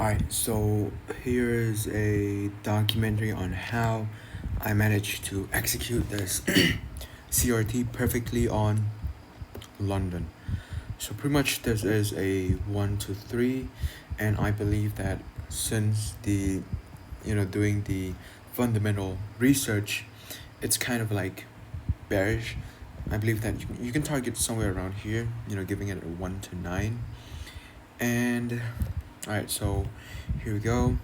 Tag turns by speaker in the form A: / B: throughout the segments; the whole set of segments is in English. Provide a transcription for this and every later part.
A: Alright, so here is a documentary on how I managed to execute this CRT perfectly on London. So pretty much this is a 1 to 3, and I believe that since doing the fundamental research, it's kind of like bearish. I believe that you can target somewhere around here, giving it a 1 to 9. And alright, so here we go.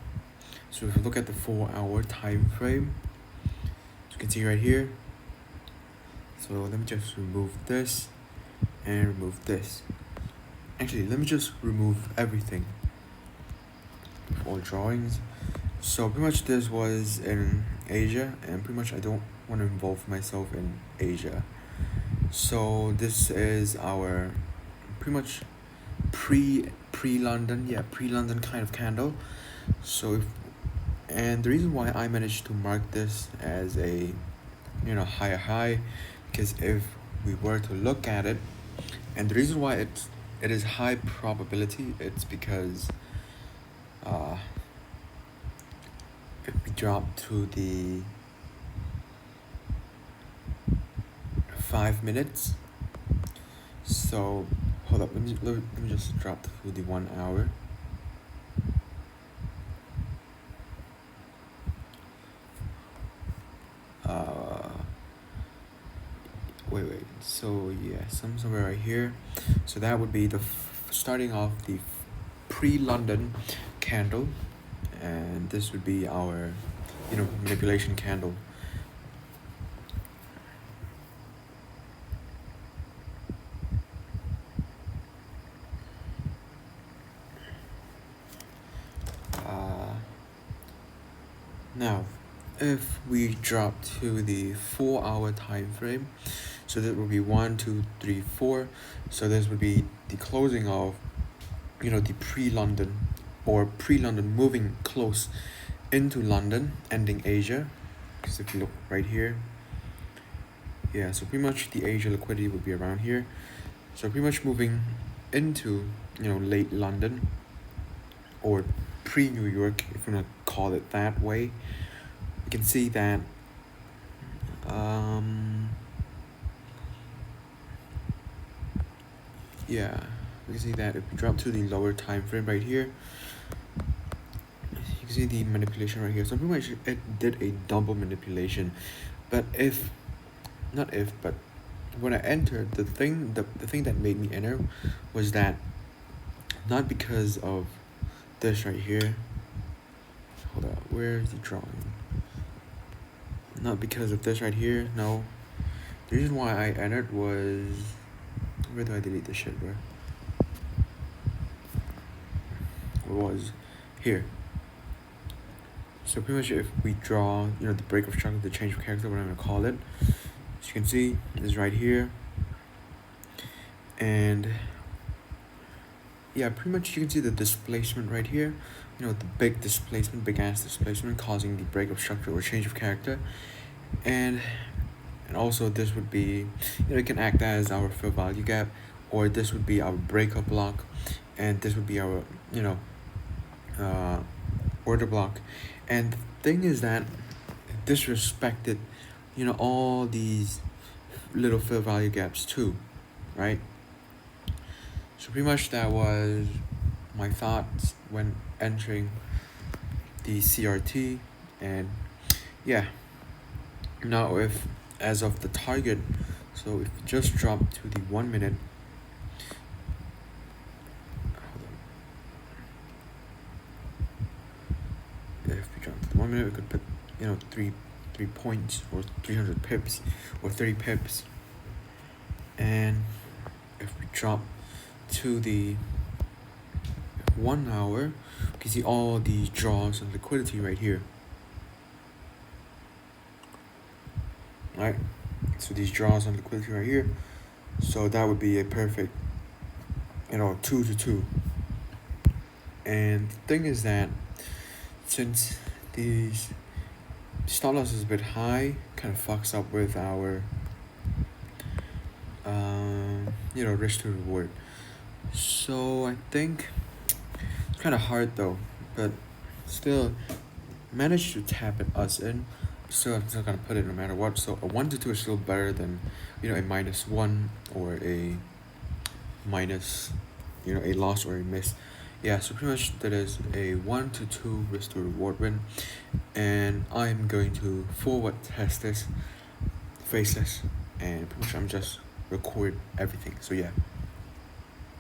A: So if you look at the 4-hour time frame, as you can see right here. So let me just remove this and remove this. Actually, let me just remove everything, all drawings. So pretty much this was in Asia, and pretty much I don't want to involve myself in Asia. So this is our pretty much pre-London kind of candle. So and the reason why I managed to mark this as a higher high, because if we were to look at it, and the reason why it is high probability, it's because if we drop to the 5 minutes, so hold up, let me just drop to the 1 hour. Wait, so yeah, somewhere right here. So that would be the starting off the pre-London candle, and this would be our manipulation candle. Now if we drop to the 4-hour time frame, so that would be 1 2 3 4. So this would be the closing of the pre-London, or pre-London moving close into London, ending Asia. Because if you look right here, yeah, so pretty much the Asia liquidity would be around here. So pretty much moving into late London, or pre-New York, if you want to call it that way. You can see that yeah, we can see that if we drop to the lower time frame right here, you can see the manipulation right here. So pretty much it did a double manipulation. But but when I entered, the thing that made me enter was that, not because of this right here. Hold up, where's the drawing? Not because of this right here, no. The reason why I entered was, where do I delete this shit, bro? It was here. So pretty much if we draw, the break of structure, the change of character, what I'm gonna call it, as you can see, is right here. And yeah, pretty much you can see the displacement right here. The big displacement, big ass displacement, causing the break of structure or change of character. And also this would be, it can act as our fair value gap, or this would be our breakup block, and this would be our order block. And the thing is that this respected all these little fair value gaps too, right? So pretty much that was my thoughts when entering the CRT. And yeah, now if as of the target, so if we just drop to the 1 minute, if we drop to the 1 minute, we could put 3 points, or 300 pips, or 30 pips. And if we drop to the 1 hour, you can see all these draws and liquidity right here. Right, so these draws on liquidity right here. So that would be a perfect 2 to 2. And the thing is that since these stop loss is a bit high, kind of fucks up with our risk to reward. So I think it's kind of hard though, but still managed to tap us in. So I'm still gonna put it no matter what. So a 1 to 2 is still better than, a -1 or a minus, a loss or a miss. Yeah, so pretty much that is a 1 to 2 risk to reward win, and I'm going to forward test this, face this, and pretty much I'm just record everything. So yeah,